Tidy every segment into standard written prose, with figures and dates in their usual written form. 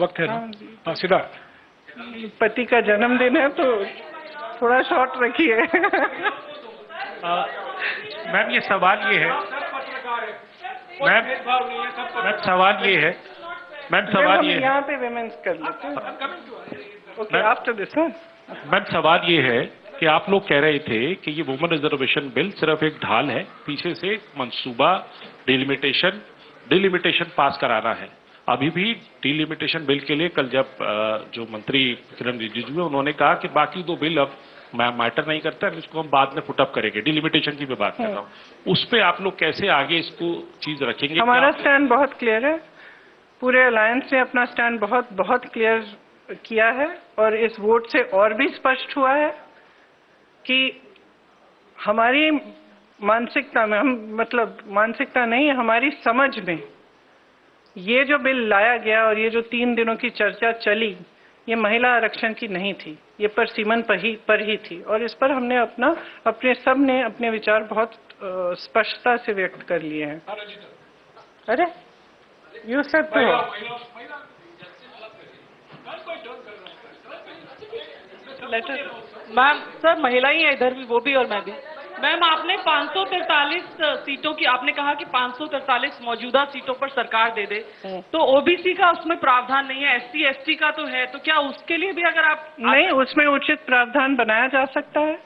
वक्त है ना? हाँ जी। हाँ सीधा। पति का जन्मदिन है तो थोड़ा शॉर्ट रखिए। मैम ये सवाल ये है, मैम सवाल ये है, मैम सवाल हम ये है, यहाँ पे विमेंस कर लेते हैं। Okay after this. मैम सवाल ये है कि आप लोग कह रहे थे कि ये वुमेन रिजर्वेशन बिल सिर्फ एक ढाल है, पीछे से मंसूबा डिलिमिटेशन पास कराना है। अभी भी डिलिमिटेशन बिल के लिए कल जब जो मंत्री किरण रिजिजू है उन्होंने कहा कि बाकी दो बिल अब मैटर नहीं करता, इसको हम बाद में पुटअप करेंगे। डिलिमिटेशन की मैं बात कर रहा हूँ, उस पे आप लोग कैसे आगे इसको चीज रखेंगे? हमारा स्टैंड बहुत क्लियर है, पूरे अलायंस ने अपना स्टैंड बहुत क्लियर किया है और इस वोट से और भी स्पष्ट हुआ है कि हमारी मानसिकता में, हम मतलब मानसिकता नहीं, हमारी समझ में ये जो बिल लाया गया और ये जो 3 दिनों की चर्चा चली, ये महिला आरक्षण की नहीं थी, ये परसिमन पर ही थी। और इस पर हमने सब ने अपने विचार बहुत स्पष्टता से व्यक्त कर लिए हैं। अरे यू सेड तो मैम सर महिला ही है इधर भी, वो भी और मैं भी। मैम आपने 543 सीटों की आपने कहा कि 543 मौजूदा सीटों पर सरकार दे दे, तो ओबीसी का उसमें प्रावधान नहीं है, एससी एसटी का तो है, तो क्या उसके लिए भी अगर आप नहीं, उसमें उचित प्रावधान बनाया जा सकता है,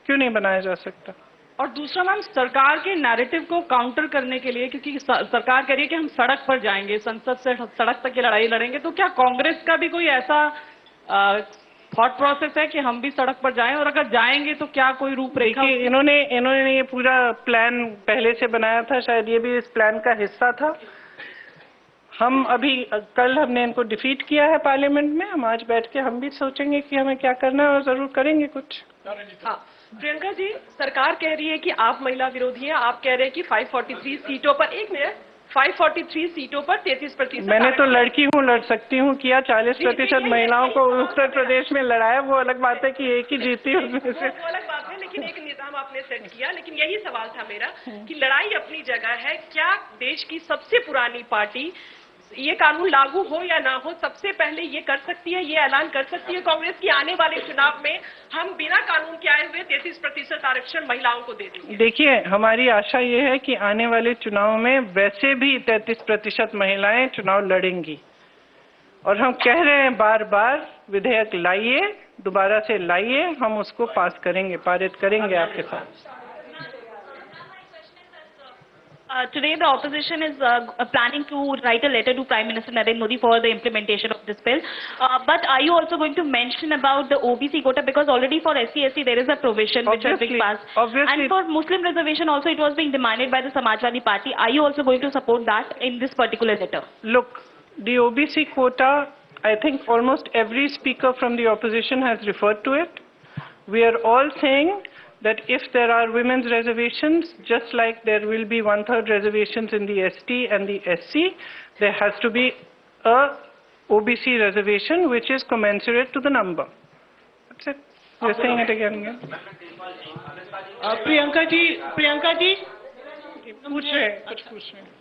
क्यों नहीं बनाया जा सकता? और दूसरा मैम सरकार के नैरेटिव को काउंटर करने के लिए, क्योंकि सरकार कह रही है कि हम सड़क पर जाएंगे, संसद से सड़क तक की लड़ाई लड़ेंगे, तो क्या कांग्रेस का भी कोई ऐसा थॉट प्रोसेस है कि हम भी सड़क पर जाएं, और अगर जाएंगे तो क्या कोई रूपरेखा? इन्होंने ये पूरा प्लान पहले से बनाया था, शायद ये भी इस प्लान का हिस्सा था। हम अभी कल हमने इनको डिफीट किया है पार्लियामेंट में, हम आज बैठ के हम भी सोचेंगे कि हमें क्या करना है और जरूर करेंगे कुछ। हाँ प्रियंका जी, सरकार कह रही है कि आप महिला विरोधी हैं, आप कह रहे हैं कि 543 सीटों पर 543 सीटों पर 33%। मैंने तो लड़की हूँ, लड़ सकती हूँ, किया 40% महिलाओं को उत्तर प्रदेश में लड़ाया, वो अलग बात है कि एक ही जीती उसमें से। वो अलग बात है, लेकिन एक निजाम आपने सेट किया। लेकिन यही सवाल था मेरा कि लड़ाई अपनी जगह है, क्या देश की सबसे पुरानी पार्टी ये कानून लागू हो या ना हो सबसे पहले ये कर सकती है, ये ऐलान कर सकती है कांग्रेस की आने वाले चुनाव में हम बिना कानून के आए हुए 33% आरक्षण महिलाओं को दे देंगे? देखिए, हमारी आशा ये है कि आने वाले चुनाव में वैसे भी 33% महिलाएं चुनाव लड़ेंगी, और हम कह रहे हैं बार बार, विधेयक लाइए, दोबारा से लाइए, हम उसको पास करेंगे, पारित करेंगे आपके साथ। Today, the opposition is planning to write a letter to Prime Minister Narendra Modi for the implementation of this bill. But are you also going to mention about the OBC quota, because already for SC/ST there is a provision which has been passed, obviously, and for Muslim reservation also it was being demanded by the Samajwadi Party. Are you also going to support that in this particular letter? Look, the OBC quota, I think almost every speaker from the opposition has referred to it. We are all saying that if there are women's reservations, just like there will be 1/3 reservations in the ST and the SC, there has to be a OBC reservation which is commensurate to the number. That's it. We're saying it again. Priyanka ji पूछ रहे हैं, कुछ पूछ रहे हैं।